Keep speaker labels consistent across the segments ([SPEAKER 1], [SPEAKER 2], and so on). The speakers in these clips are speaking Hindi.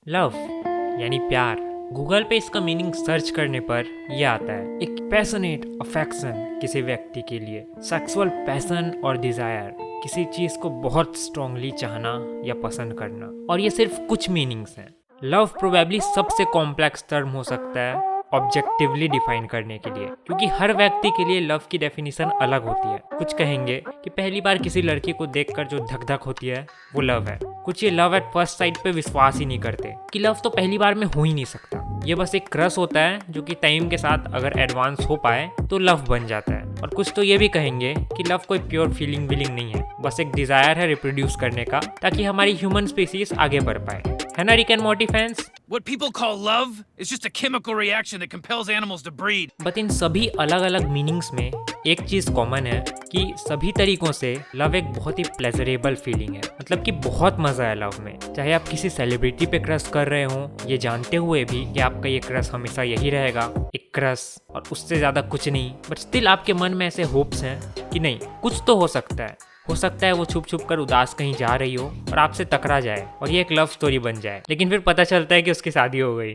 [SPEAKER 1] लव यानी प्यार। गूगल पे इसका मीनिंग सर्च करने पर यह आता है, एक पैशनेट अफेक्शन किसी व्यक्ति के लिए, सेक्सुअल पैशन और डिजायर, किसी चीज को बहुत स्ट्रांगली चाहना या पसंद करना। और ये सिर्फ कुछ मीनिंग्स हैं। लव प्रोबेबली सबसे कॉम्प्लेक्स टर्म हो सकता है ऑब्जेक्टिवली डिफाइन करने के लिए, क्योंकि हर व्यक्ति के लिए लव की डेफिनेशन अलग होती है। कुछ कहेंगे कि पहली बार किसी लड़की को देखकर जो धक धक होती है वो लव है। कुछ ये लव एट फर्स्ट साइट पे विश्वास ही नहीं करते कि लव तो पहली बार में हो ही नहीं सकता, ये बस एक क्रश होता है जो कि टाइम के साथ अगर एडवांस हो पाए तो लव बन जाता है। और कुछ तो ये भी कहेंगे कि लव कोई प्योर फीलिंग नहीं है, बस एक डिजायर है रिप्रोड्यूस करने का, ताकि हमारी ह्यूमन स्पीसीज आगे बढ़ पाए। है ना Rick and Morty fans?
[SPEAKER 2] What people call love is just a chemical reaction that compels animals to breed.
[SPEAKER 1] But in सभी अलग अलग मीनिंग्स में एक चीज कॉमन है कि सभी तरीकों से लव एक बहुत ही प्लेजरेबल फीलिंग है। मतलब कि बहुत मजा है लव में। चाहे आप किसी सेलिब्रिटी पे क्रश कर रहे हो, ये जानते हुए भी कि आपका ये क्रश हमेशा यही रहेगा, एक क्रश और उससे ज्यादा कुछ नहीं, बट स्टिल आपके मन में ऐसे होप्स हैं कि नहीं, कुछ तो हो सकता है। हो सकता है वो छुप छुप कर उदास कहीं जा रही हो और आपसे टकरा जाए और ये एक लव स्टोरी बन जाए, लेकिन फिर पता चलता है कि उसकी शादी हो गई।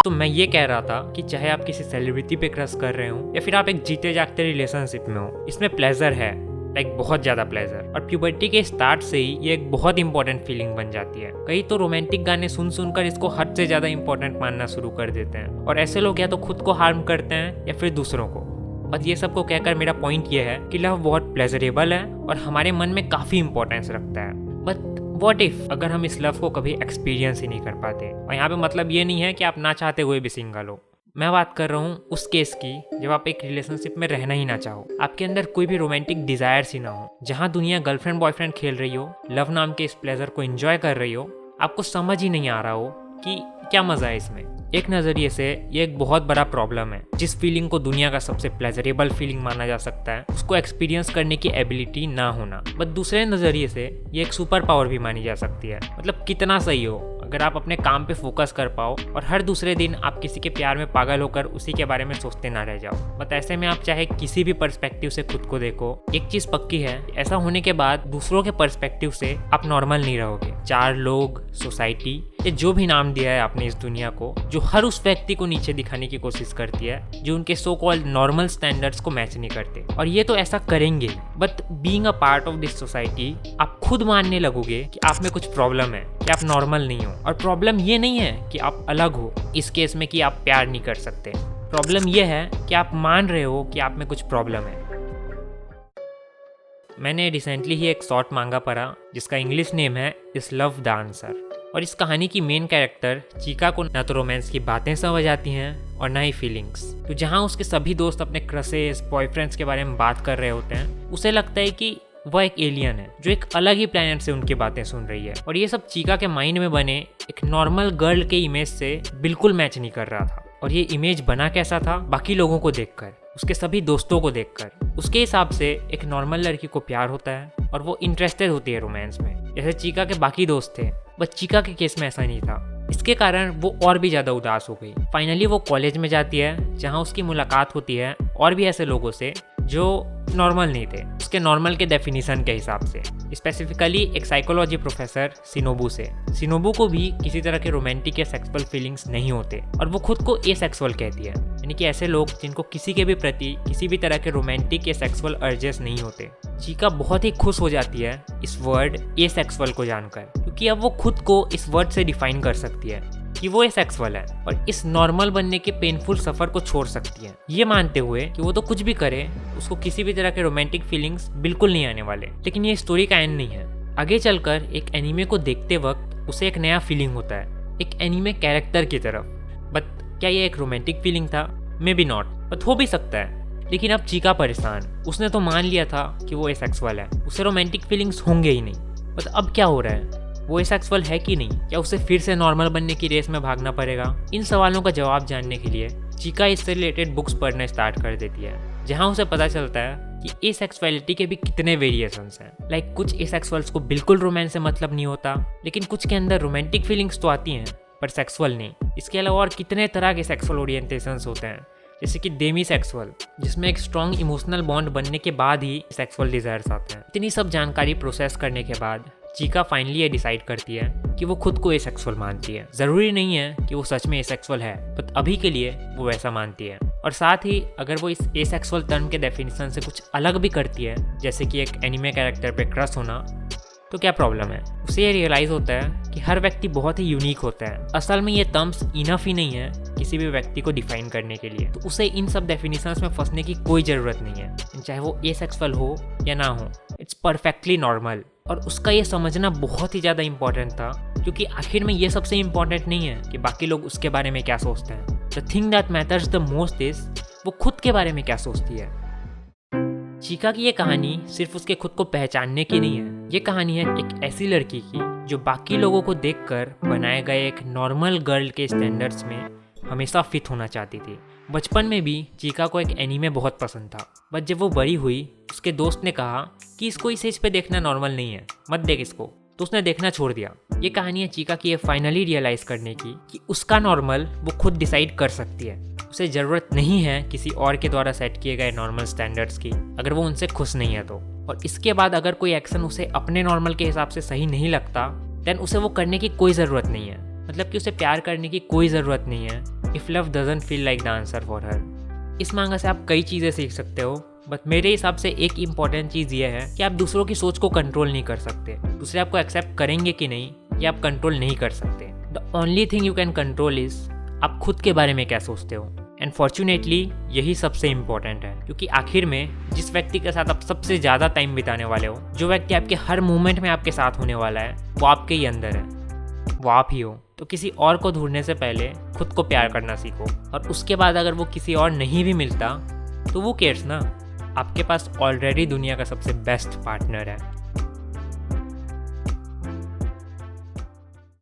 [SPEAKER 1] तो मैं ये कह रहा था कि चाहे आप किसी सेलिब्रिटी पे क्रश कर रहे हो या फिर आप एक जीते जागते रिलेशनशिप में हो, इसमें प्लेजर है, लाइक बहुत ज्यादा प्लेजर। और प्यूबर्टी के स्टार्ट से ही ये एक बहुत इंपॉर्टेंट फीलिंग बन जाती है। कई तो रोमांटिक गाने सुन सुनकर इसको हद से ज्यादा इंपॉर्टेंट मानना शुरू कर देते हैं, और ऐसे लोग या तो खुद को हार्म करते हैं या फिर दूसरों को। बस ये सब को कहकर मेरा पॉइंट ये है कि लव बहुत प्लेजरेबल है और हमारे मन में काफी इंपॉर्टेंस रखता है। बट व्हाट इफ अगर हम इस लव को कभी एक्सपीरियंस ही नहीं कर पाते? और यहाँ पे मतलब ये नहीं है कि आप ना चाहते हुए भी सिंगल हो। मैं बात कर रहा हूँ उस केस की जब आप एक रिलेशनशिप में रहना ही ना चाहो, आपके अंदर कोई भी रोमांटिक डिजायर्स ही ना हो, जहाँ दुनिया गर्लफ्रेंड बॉयफ्रेंड खेल रही हो, लव नाम के इस प्लेजर को एंजॉय कर रही हो, आपको समझ ही नहीं आ रहा हो कि क्या मजा है इसमें। एक नजरिए से ये एक बहुत बड़ा प्रॉब्लम है। जिस फीलिंग को दुनिया का सबसे प्लेजरेबल फीलिंग माना जा सकता है, उसको एक्सपीरियंस करने की एबिलिटी ना होना। बट दूसरे नजरिए से ये एक सुपर पावर भी मानी जा सकती है। मतलब कितना सही हो अगर आप अपने काम पे फोकस कर पाओ और हर दूसरे दिन आप किसी के प्यार में पागल होकर उसी के बारे में सोचते ना रह जाओ। बट ऐसे में आप चाहे किसी भी पर्सपेक्टिव से खुद को देखो, एक चीज पक्की है, ऐसा होने के बाद दूसरों के पर्सपेक्टिव से आप नॉर्मल नहीं रहोगे। चार लोग, सोसाइटी, ये जो भी नाम दिया है आपने इस दुनिया को, जो हर उस व्यक्ति को नीचे दिखाने की कोशिश करती है जो उनके सो कॉल्ड नॉर्मल स्टैंडर्ड्स को मैच नहीं करते, और ये तो ऐसा करेंगे। But being a part of this society आप खुद मानने लगोगे कि आप में कुछ प्रॉब्लम है, कि आप नॉर्मल नहीं हो। और प्रॉब्लम ये नहीं है कि आप अलग हो इस केस में कि आप प्यार नहीं कर सकते। प्रॉब्लम ये है कि आप मान रहे हो कि आप में कुछ प्रॉब्लम है। मैंने रिसेंटली ही एक शॉर्ट मांगा पढ़ा जिसका इंग्लिश नेम है इस लव द आंसर। और इस कहानी की मेन कैरेक्टर चीका को ना तो रोमांस की बातें समझ आती हैं और ना ही फीलिंग्स। तो जहाँ उसके सभी दोस्त अपने क्रशेस, बॉयफ्रेंड्स के बारे में बात कर रहे होते हैं, उसे लगता है कि वह एक एलियन है जो एक अलग ही प्लेनेट से उनकी बातें सुन रही है। और ये सब चीका के माइंड में बने एक नॉर्मल गर्ल के इमेज से बिल्कुल मैच नहीं कर रहा था। और ये इमेज बना कैसा था? बाकी लोगों को देखकर, उसके सभी दोस्तों को देखकर। उसके हिसाब से एक नॉर्मल लड़की को प्यार होता है और वो इंटरेस्टेड होती है रोमांस में, जैसे चीका के बाकी दोस्त थे। बट चीका के केस में ऐसा नहीं था। इसके कारण वो और भी ज्यादा उदास हो गई। फाइनली वो कॉलेज में जाती है जहाँ उसकी मुलाकात होती है और भी ऐसे लोगों से जो नॉर्मल नहीं थे, उसके नॉर्मल के डेफिनेशन के हिसाब से, स्पेसिफिकली एक साइकोलॉजी प्रोफेसर सिनोबू से। सिनोबू को भी किसी तरह के रोमांटिक या सेक्सुअल फीलिंग्स नहीं होते और वो खुद को एसेक्सुअल कहती है, यानी कि ऐसे लोग जिनको किसी के भी प्रति किसी भी तरह के रोमांटिक या सेक्सुअल अर्जेस नहीं होते। चीका बहुत ही खुश हो जाती है इस वर्ड एसेक्सुअल को जानकर, क्योंकि अब वो खुद को इस वर्ड से डिफाइन कर सकती है कि वो एसेक्सुअल है और इस नॉर्मल बनने के पेनफुल सफर को छोड़ सकती है, ये मानते हुए कि वो तो कुछ भी करे, उसको किसी भी तरह के रोमांटिक फीलिंग्स बिल्कुल नहीं आने वाले। लेकिन ये स्टोरी का एंड नहीं है। आगे चलकर एक एनीमे को देखते वक्त उसे एक नया फीलिंग होता है, एक एनीमे कैरेक्टर की तरफ। बट क्या ये एक रोमांटिक फीलिंग था? मे बी नॉट, बट हो भी सकता है। लेकिन अब चीका परेशान, उसने तो मान लिया था कि वो एसेक्सुअल है, उसे रोमांटिक फीलिंग्स होंगे ही नहीं। बट अब क्या हो रहा है? वो एसेक्सुअल है कि नहीं? क्या उसे फिर से नॉर्मल बनने की रेस में भागना पड़ेगा? इन सवालों का जवाब जानने के लिए चीका इससे रिलेटेड बुक्स पढ़ना स्टार्ट कर देती है, जहां उसे पता चलता है कि एसेक्सुअलिटी के भी कितने वेरिएशंस हैं। लाइक कुछ एसेक्सुअल्स को बिल्कुल रोमांस से मतलब नहीं होता, लेकिन कुछ के अंदर रोमांटिक फीलिंग्स तो आती हैं पर सेक्सुअल नहीं। इसके अलावा और कितने तरह के सेक्सुअल ओरिएंटेशंस होते हैं, जैसे कि डेमी सेक्सुअल, जिसमें एक स्ट्रॉन्ग इमोशनल बॉन्ड बनने के बाद ही सेक्सुअल डिजायर्स आते हैं। इतनी सब जानकारी प्रोसेस करने के बाद चीका फाइनली ये डिसाइड करती है कि वो खुद को एसेक्सुअल मानती है। ज़रूरी नहीं है कि वो सच में एसेक्सुअल है, बट अभी के लिए वो वैसा मानती है। और साथ ही अगर वो इस एसेक्सुअल टर्म के डेफिनेशन से कुछ अलग भी करती है, जैसे कि एक एनिमे कैरेक्टर पे क्रश होना, तो क्या प्रॉब्लम है? उसे ये रियलाइज़ होता है कि हर व्यक्ति बहुत ही यूनिक होता है। असल में ये टर्म्स इनफ ही नहीं है किसी भी व्यक्ति को डिफाइन करने के लिए, तो उसे इन सब डेफिनेशंस में फंसने की कोई ज़रूरत नहीं है, चाहे वो एसेक्सुअल हो या ना हो। It's perfectly normal. और उसका ये समझना बहुत ही ज़्यादा इंपॉर्टेंट था, क्योंकि आखिर में ये सबसे इंपॉर्टेंट नहीं है कि बाकी लोग उसके बारे में क्या सोचते हैं। The thing that matters the most is वो खुद के बारे में क्या सोचती है। चीका की ये कहानी सिर्फ उसके खुद को पहचानने की नहीं है, ये कहानी है एक ऐसी लड़की की जो बाकी लोगों को देखकर बनाए गए एक नॉर्मल गर्ल के स्टैंडर्ड्स में हमेशा फिट होना चाहती थी। बचपन में भी चीका को एक एनीमे बहुत पसंद था, बट जब वो बड़ी हुई उसके दोस्त ने कहा कि इसको इस एज पे देखना नॉर्मल नहीं है, मत देख इसको, तो उसने देखना छोड़ दिया। ये कहानी है चीका की ये फाइनली रियलाइज़ करने की कि उसका नॉर्मल वो खुद डिसाइड कर सकती है। उसे ज़रूरत नहीं है किसी और के द्वारा सेट किए गए नॉर्मल स्टैंडर्ड्स की, अगर वो उनसे खुश नहीं है तो। और इसके बाद अगर कोई एक्शन उसे अपने नॉर्मल के हिसाब से सही नहीं लगता, देन उसे वो करने की कोई ज़रूरत नहीं है। मतलब कि उसे प्यार करने की कोई ज़रूरत नहीं है if love doesn't feel like the answer for her. इस मांगा से आप कई चीज़ें सीख सकते हो, बट मेरे हिसाब से एक इम्पॉर्टेंट चीज़ ये है कि आप दूसरों की सोच को कंट्रोल नहीं कर सकते। दूसरे आपको एक्सेप्ट करेंगे कि नहीं, ये आप कंट्रोल नहीं कर सकते। The only thing you can control is आप खुद के बारे में क्या सोचते हो। एंड फॉर्चुनेटली यही सबसे इम्पॉर्टेंट है, क्योंकि आखिर में जिस व्यक्ति के साथ आप सबसे ज़्यादा टाइम बिताने वाले हो, जो व्यक्ति आपके हर मोमेंट में आपके साथ होने वाला है, वो आपके ही अंदर है, वो आप ही हो। तो किसी और को ढूंढने से पहले खुद को प्यार करना सीखो, और उसके बाद अगर वो किसी और नहीं भी मिलता तो वो केयर्स ना, आपके पास ऑलरेडी दुनिया का सबसे बेस्ट पार्टनर है।